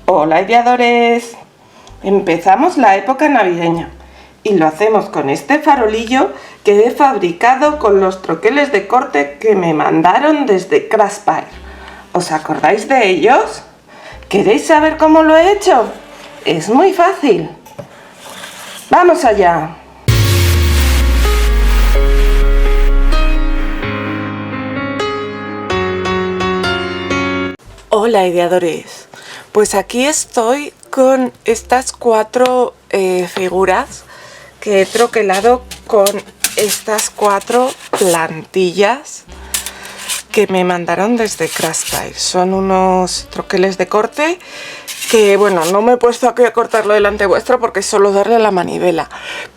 Hola ideadores, empezamos la época navideña y lo hacemos con este farolillo que he fabricado con los troqueles de corte que me mandaron desde Craftspire. ¿Os acordáis de ellos? ¿Queréis saber cómo lo he hecho? Es muy fácil. ¡Vamos allá! Hola ideadores, pues aquí estoy con estas cuatro figuras que he troquelado con estas cuatro plantillas que me mandaron desde Craftspire. Son unos troqueles de corte que, bueno, no me he puesto aquí a cortarlo delante vuestro porque es solo darle a la manivela,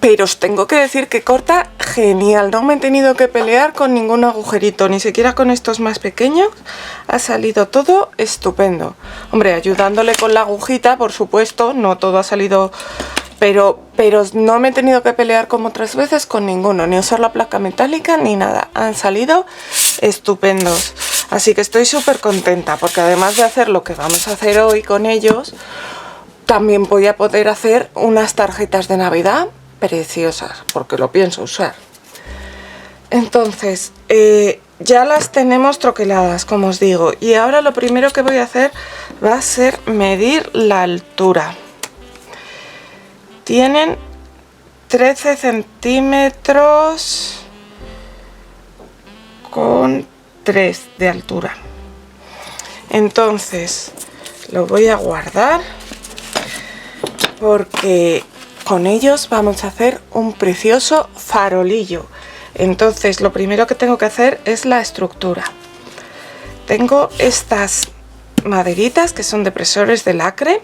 pero os tengo que decir que corta genial. No me he tenido que pelear con ningún agujerito, ni siquiera con estos más pequeños. Ha salido todo estupendo. Hombre, ayudándole con la agujita, por supuesto, no todo ha salido, pero no me he tenido que pelear como otras veces con ninguno, ni usar la placa metálica ni nada. Han salido estupendos. Así que estoy súper contenta porque además de hacer lo que vamos a hacer hoy con ellos, también voy a poder hacer unas tarjetas de Navidad preciosas, porque lo pienso usar. Entonces, ya las tenemos troqueladas, como os digo, y ahora lo primero que voy a hacer va a ser medir la altura. Tienen 13 centímetros con 3 de altura. Entonces lo voy a guardar porque con ellos vamos a hacer un precioso farolillo. Entonces lo primero que tengo que hacer es la estructura. Tengo estas maderitas que son depresores de lacre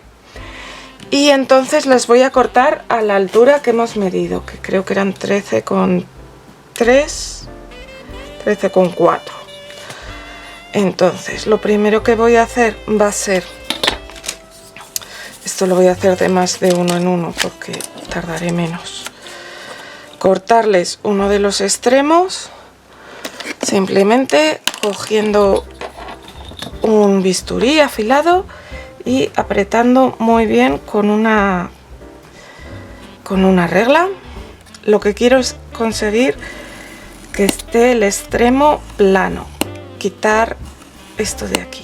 y entonces las voy a cortar a la altura que hemos medido, que creo que eran 13,3, 13,4. Entonces lo primero que voy a hacer va a ser, esto lo voy a hacer de más de uno en uno porque tardaré menos, cortarles uno de los extremos simplemente cogiendo un bisturí afilado y apretando muy bien con una regla. Lo que quiero es conseguir que esté el extremo plano, quitar esto de aquí.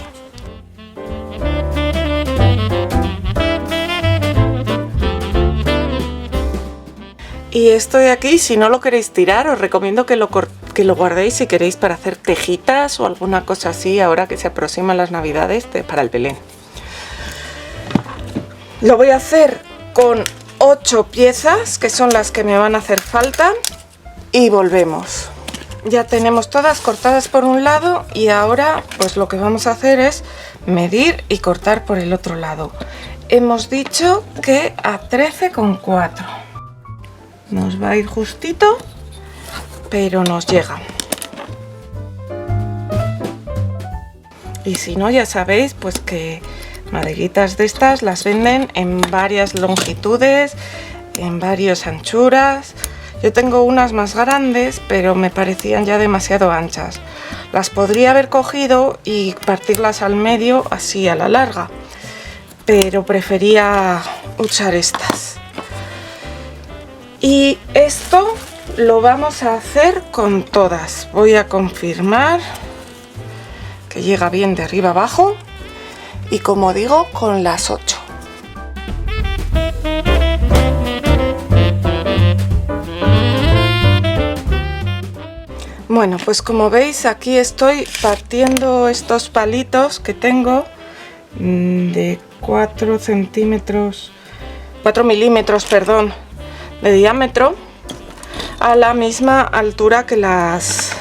Y esto de aquí, si no lo queréis tirar, os recomiendo que lo guardéis si queréis para hacer tejitas o alguna cosa así ahora que se aproximan las navidades para el Belén. Lo voy a hacer con 8 piezas, que son las que me van a hacer falta, y volvemos. Ya tenemos todas cortadas por un lado y ahora pues lo que vamos a hacer es medir y cortar por el otro lado. Hemos dicho que a 13,4. Nos va a ir justito, pero nos llega. Y si no, ya sabéis pues que maderitas de estas las venden en varias longitudes, en varias anchuras. Yo tengo unas más grandes, pero me parecían ya demasiado anchas. Las podría haber cogido y partirlas al medio, así a la larga, pero prefería usar estas. Y esto lo vamos a hacer con todas. Voy a confirmar que llega bien de arriba abajo y, como digo, con las 8. Bueno, pues como veis aquí estoy partiendo estos palitos que tengo de 4 milímetros, perdón, de diámetro, a la misma altura que las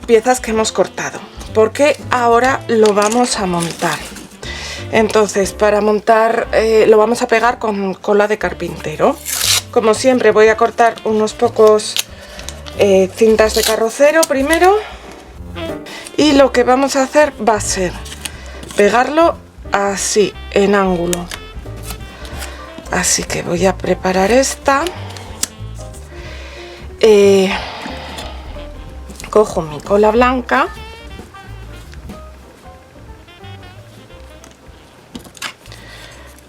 piezas que hemos cortado, porque ahora lo vamos a montar. Entonces, para montar lo vamos a pegar con cola de carpintero. Como siempre, voy a cortar unos pocos cintas de carrocero primero, y lo que vamos a hacer va a ser pegarlo así en ángulo. Así que voy a preparar esta, cojo mi cola blanca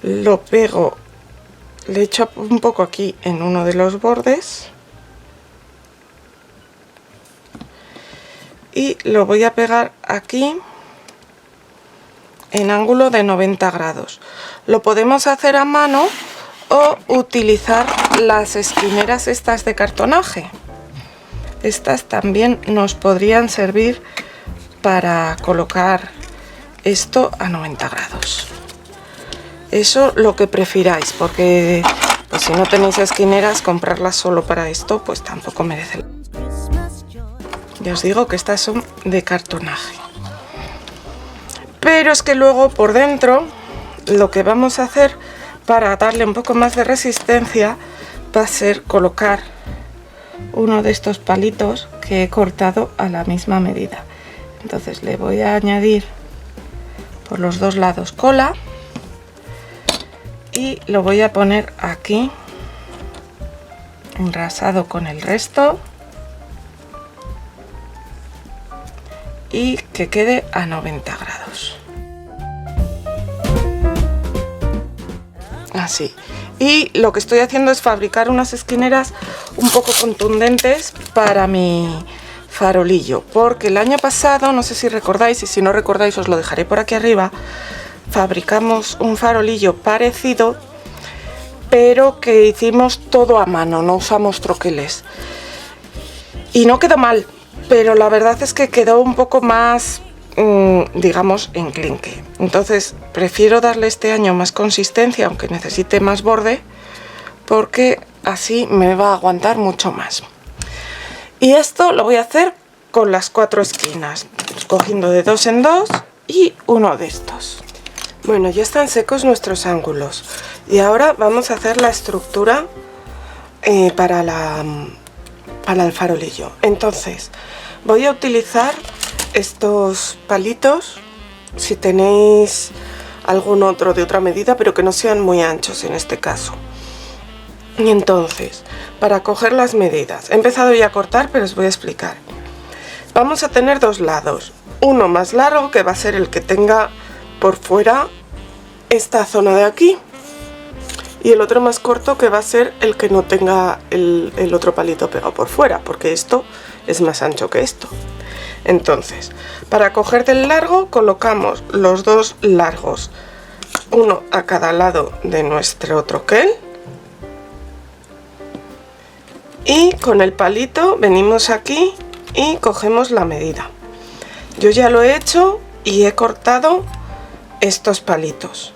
lo pego, le echo un poco aquí en uno de los bordes y lo voy a pegar aquí en ángulo de 90 grados. Lo podemos hacer a mano o utilizar las esquineras estas de cartonaje. Estas también nos podrían servir para colocar esto a 90 grados. Eso lo que prefiráis, porque pues, si no tenéis esquineras, comprarlas solo para esto pues tampoco merece la pena. Ya os digo que estas son de cartonaje. Pero es que luego por dentro lo que vamos a hacer para darle un poco más de resistencia va a ser colocar uno de estos palitos que he cortado a la misma medida. Entonces le voy a añadir por los dos lados cola y lo voy a poner aquí enrasado con el resto y que quede a 90 grados. Así. Y lo que estoy haciendo es fabricar unas esquineras un poco contundentes para mi farolillo, porque el año pasado, no sé si recordáis, y si no recordáis os lo dejaré por aquí arriba, fabricamos un farolillo parecido, pero que hicimos todo a mano, no usamos troqueles. Y no quedó mal, pero la verdad es que quedó un poco más, digamos, enclenque. Entonces prefiero darle este año más consistencia, aunque necesite más borde, porque así me va a aguantar mucho más. Y esto lo voy a hacer con las 4 esquinas, cogiendo de 2 en 2 y uno de estos. Bueno, ya están secos nuestros ángulos y ahora vamos a hacer la estructura para el farolillo. Entonces voy a utilizar estos palitos, si tenéis algún otro de otra medida, pero que no sean muy anchos en este caso. Y entonces, para coger las medidas, he empezado ya a cortar, pero os voy a explicar. Vamos a tener dos lados, uno más largo que va a ser el que tenga por fuera esta zona de aquí y el otro más corto que va a ser el que no tenga el otro palito pegado por fuera, porque esto es más ancho que esto. Entonces, para coger del largo colocamos los dos largos, uno a cada lado de nuestro troquel, y con el palito venimos aquí y cogemos la medida. Yo ya lo he hecho y he cortado estos palitos.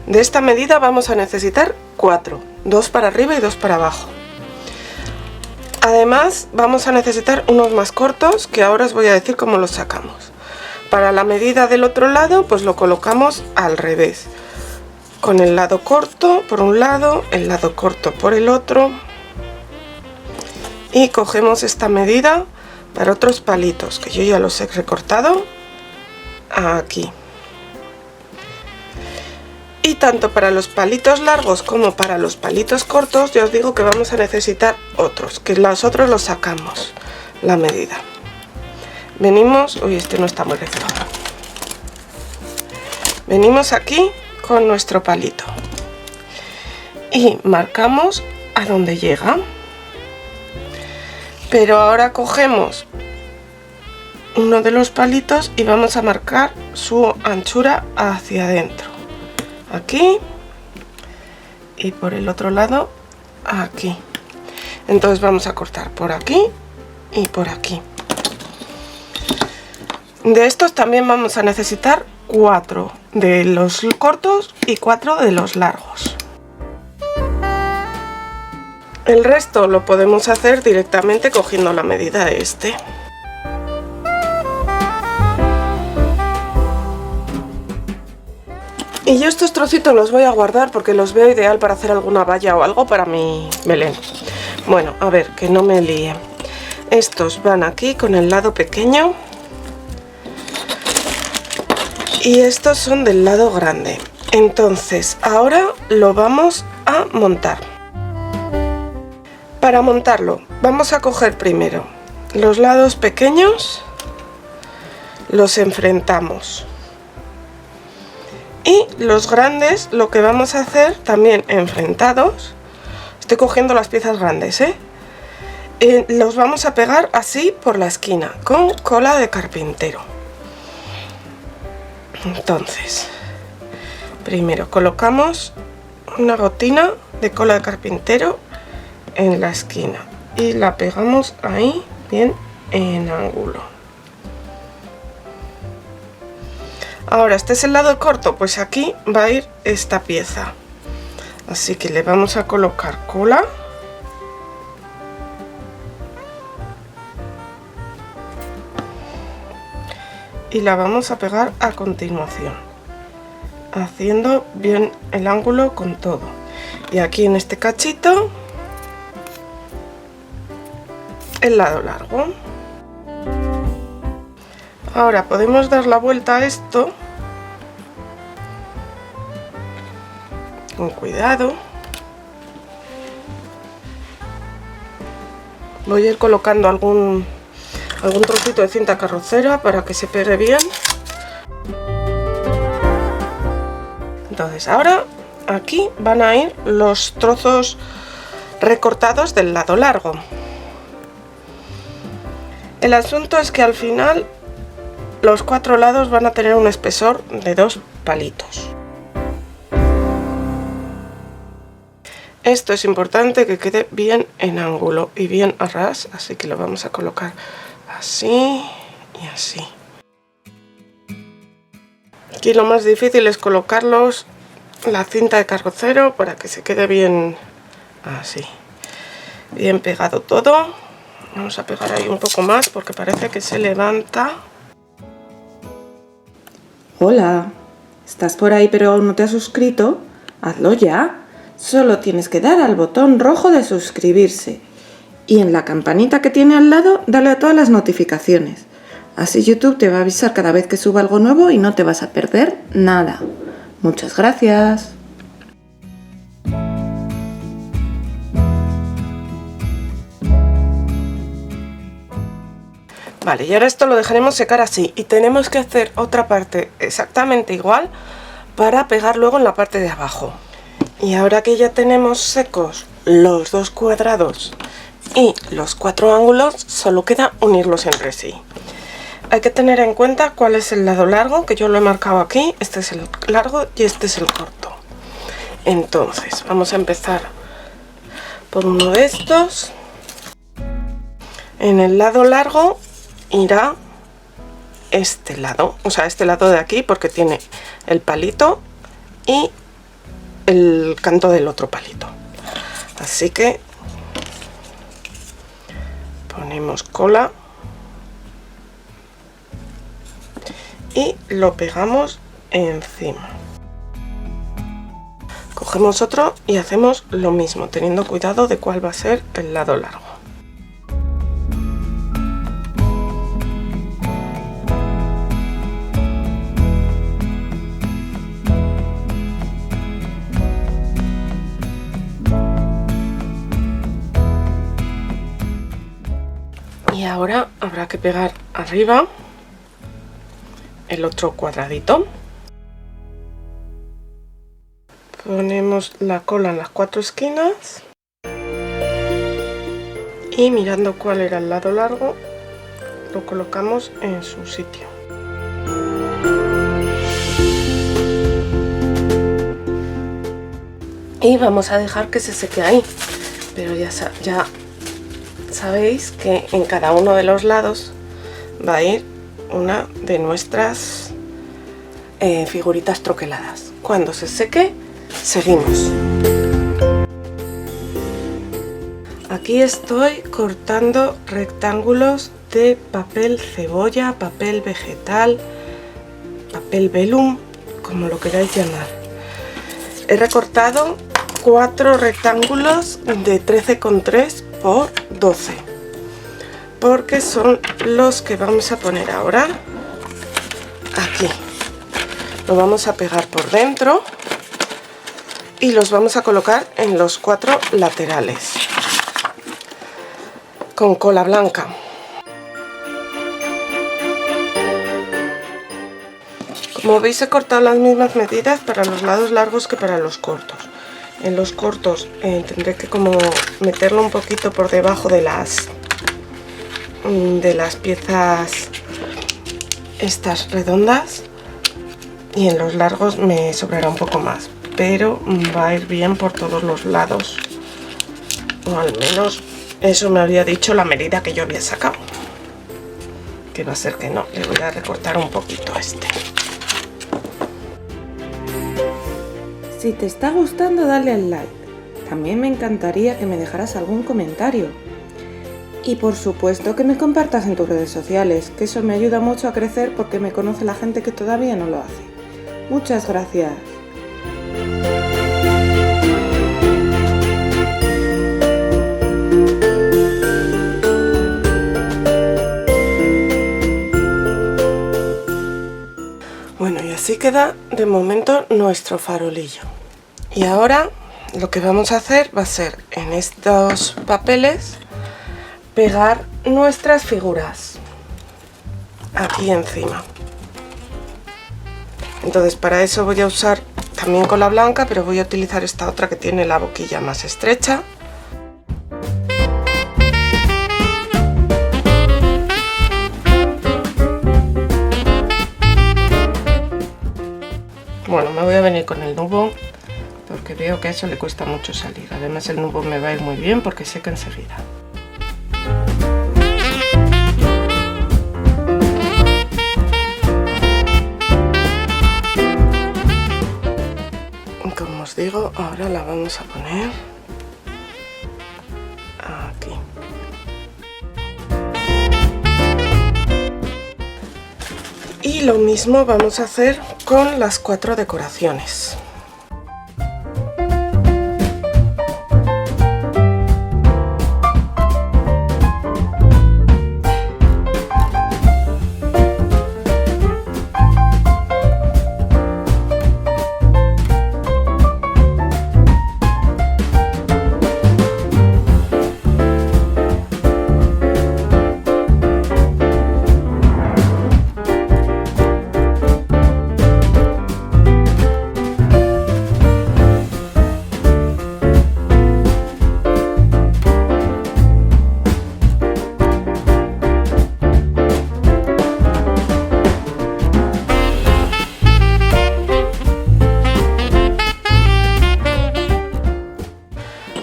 De esta medida vamos a necesitar 4, 2 para arriba y 2 para abajo. Además vamos a necesitar unos más cortos que ahora os voy a decir cómo los sacamos. Para la medida del otro lado pues lo colocamos al revés, con el lado corto por un lado, el lado corto por el otro, y cogemos esta medida para otros palitos que yo ya los he recortado aquí. Y tanto para los palitos largos como para los palitos cortos ya os digo que vamos a necesitar otros, que los otros los sacamos la medida. Venimos, uy, este no está muy recto. Venimos aquí con nuestro palito y marcamos a donde llega. Pero ahora cogemos uno de los palitos y vamos a marcar su anchura hacia adentro. Aquí y por el otro lado aquí. Entonces vamos a cortar por aquí y por aquí. De estos también vamos a necesitar 4 de los cortos y 4 de los largos. El resto lo podemos hacer directamente cogiendo la medida de este. Y yo estos trocitos los voy a guardar porque los veo ideal para hacer alguna valla o algo para mi Belén. Bueno, a ver, que no me líe. Estos van aquí con el lado pequeño y estos son del lado grande. Entonces ahora lo vamos a montar. Para montarlo vamos a coger primero los lados pequeños, los enfrentamos Y los grandes, lo que vamos a hacer también enfrentados, estoy cogiendo las piezas grandes, los vamos a pegar así por la esquina con cola de carpintero. Entonces, primero colocamos una gotina de cola de carpintero en la esquina y la pegamos ahí bien en ángulo. Ahora, este es el lado corto, pues aquí va a ir esta pieza, así que le vamos a colocar cola y la vamos a pegar a continuación, haciendo bien el ángulo con todo. Y aquí en este cachito el lado largo. Ahora podemos dar la vuelta a esto con cuidado. Voy a ir colocando algún trocito de cinta carrocera para que se pegue bien. Entonces ahora aquí van a ir los trozos recortados del lado largo. El asunto es que al final los 4 lados van a tener un espesor de 2 palitos. Esto es importante que quede bien en ángulo y bien a ras, así que lo vamos a colocar así y así. Aquí lo más difícil es colocarlos la cinta de carrocero para que se quede bien así, bien pegado todo. Vamos a pegar ahí un poco más porque parece que se levanta. Hola, ¿estás por ahí pero aún no te has suscrito? Hazlo ya. Solo tienes que dar al botón rojo de suscribirse y en la campanita que tiene al lado dale a todas las notificaciones. Así YouTube te va a avisar cada vez que suba algo nuevo y no te vas a perder nada. Muchas gracias. Vale, y ahora esto lo dejaremos secar así y tenemos que hacer otra parte exactamente igual para pegar luego en la parte de abajo. Y ahora que ya tenemos secos los 2 cuadrados y los 4 ángulos, solo queda unirlos entre sí. Hay que tener en cuenta cuál es el lado largo, que yo lo he marcado aquí. Este es el largo y este es el corto. Entonces vamos a empezar por uno de estos. En el lado largo irá este lado, o sea, este lado de aquí, porque tiene el palito y el canto del otro palito. Así que ponemos cola y lo pegamos encima. Cogemos otro y hacemos lo mismo, teniendo cuidado de cuál va a ser el lado largo. Y ahora habrá que pegar arriba el otro cuadradito. Ponemos la cola en las 4 esquinas y mirando cuál era el lado largo lo colocamos en su sitio. Y vamos a dejar que se seque ahí, pero ya sabéis que en cada uno de los lados va a ir una de nuestras figuritas troqueladas. Cuando se seque, seguimos. Aquí estoy cortando rectángulos de papel cebolla, papel vegetal, papel velum, como lo queráis llamar. He recortado 4 rectángulos de 13,3 por 12, porque son los que vamos a poner ahora aquí. Lo vamos a pegar por dentro y los vamos a colocar en los 4 laterales con cola blanca. Como veis, he cortado las mismas medidas para los lados largos que para los cortos. En los cortos tendré que como meterlo un poquito por debajo de las piezas estas redondas, y en los largos me sobrará un poco más, pero va a ir bien por todos los lados, o al menos eso me había dicho la medida que yo había sacado, que va a ser que no. Le voy a recortar un poquito a este. Si te está gustando, dale al like. También me encantaría que me dejaras algún comentario. Y por supuesto que me compartas en tus redes sociales, que eso me ayuda mucho a crecer porque me conoce la gente que todavía no lo hace. Muchas gracias. Bueno, y así queda de momento nuestro farolillo. Y ahora lo que vamos a hacer va a ser en estos papeles pegar nuestras figuras aquí encima. Entonces para eso voy a usar también cola blanca, pero voy a utilizar esta otra que tiene la boquilla más estrecha. Bueno, me voy a venir con el nubo porque veo que a eso le cuesta mucho salir. Además el nubo me va a ir muy bien porque seca enseguida. Como os digo, ahora la vamos a poner aquí. Y lo mismo vamos a hacer con las 4 decoraciones.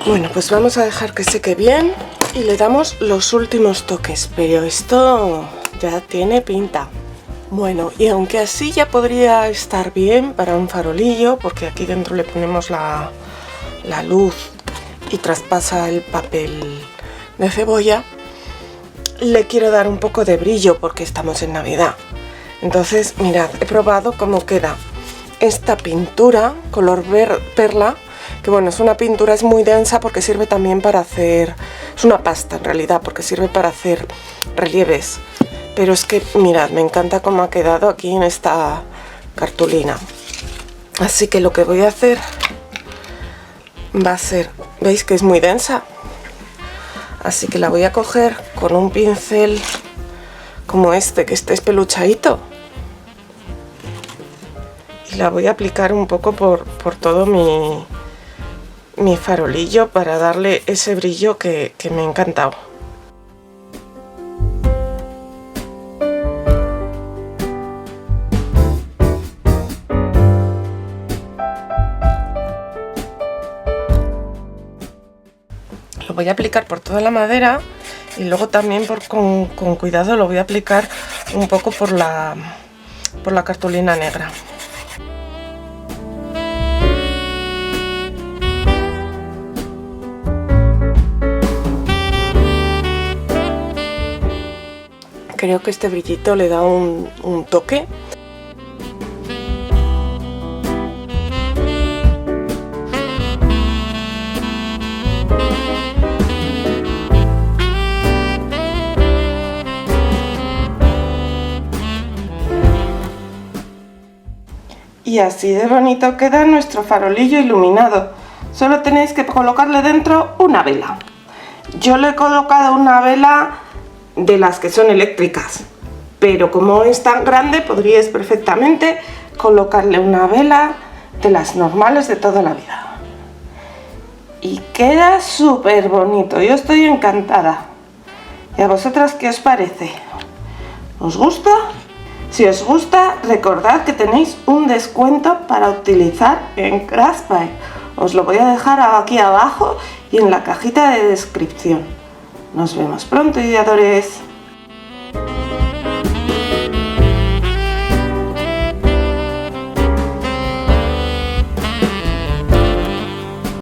Bueno, pues vamos a dejar que seque bien y le damos los últimos toques, pero esto ya tiene pinta. Bueno, y aunque así ya podría estar bien para un farolillo, porque aquí dentro le ponemos la luz y traspasa el papel de cebolla, le quiero dar un poco de brillo porque estamos en Navidad. Entonces, mirad, he probado cómo queda esta pintura color perla, que bueno, es una pintura, es muy densa porque sirve también para hacer, es una pasta en realidad, porque sirve para hacer relieves, pero es que mirad, me encanta cómo ha quedado aquí en esta cartulina. Así que lo que voy a hacer va a ser, veis que es muy densa, así que la voy a coger con un pincel como este, que este es peluchadito, y la voy a aplicar un poco por todo mi farolillo para darle ese brillo que me ha encantado. Lo voy a aplicar por toda la madera y luego también con cuidado lo voy a aplicar un poco por la cartulina negra. Creo que este brillito le da un toque. Y así de bonito queda nuestro farolillo iluminado. Solo tenéis que colocarle dentro una vela. Yo le he colocado una vela de las que son eléctricas, pero como es tan grande podríais perfectamente colocarle una vela de las normales de toda la vida. Y queda súper bonito, yo estoy encantada. ¿Y a vosotras qué os parece? ¿Os gusta? Si os gusta, recordad que tenéis un descuento para utilizar en Craftby. Os lo voy a dejar aquí abajo y en la cajita de descripción. Nos vemos pronto, ideadores.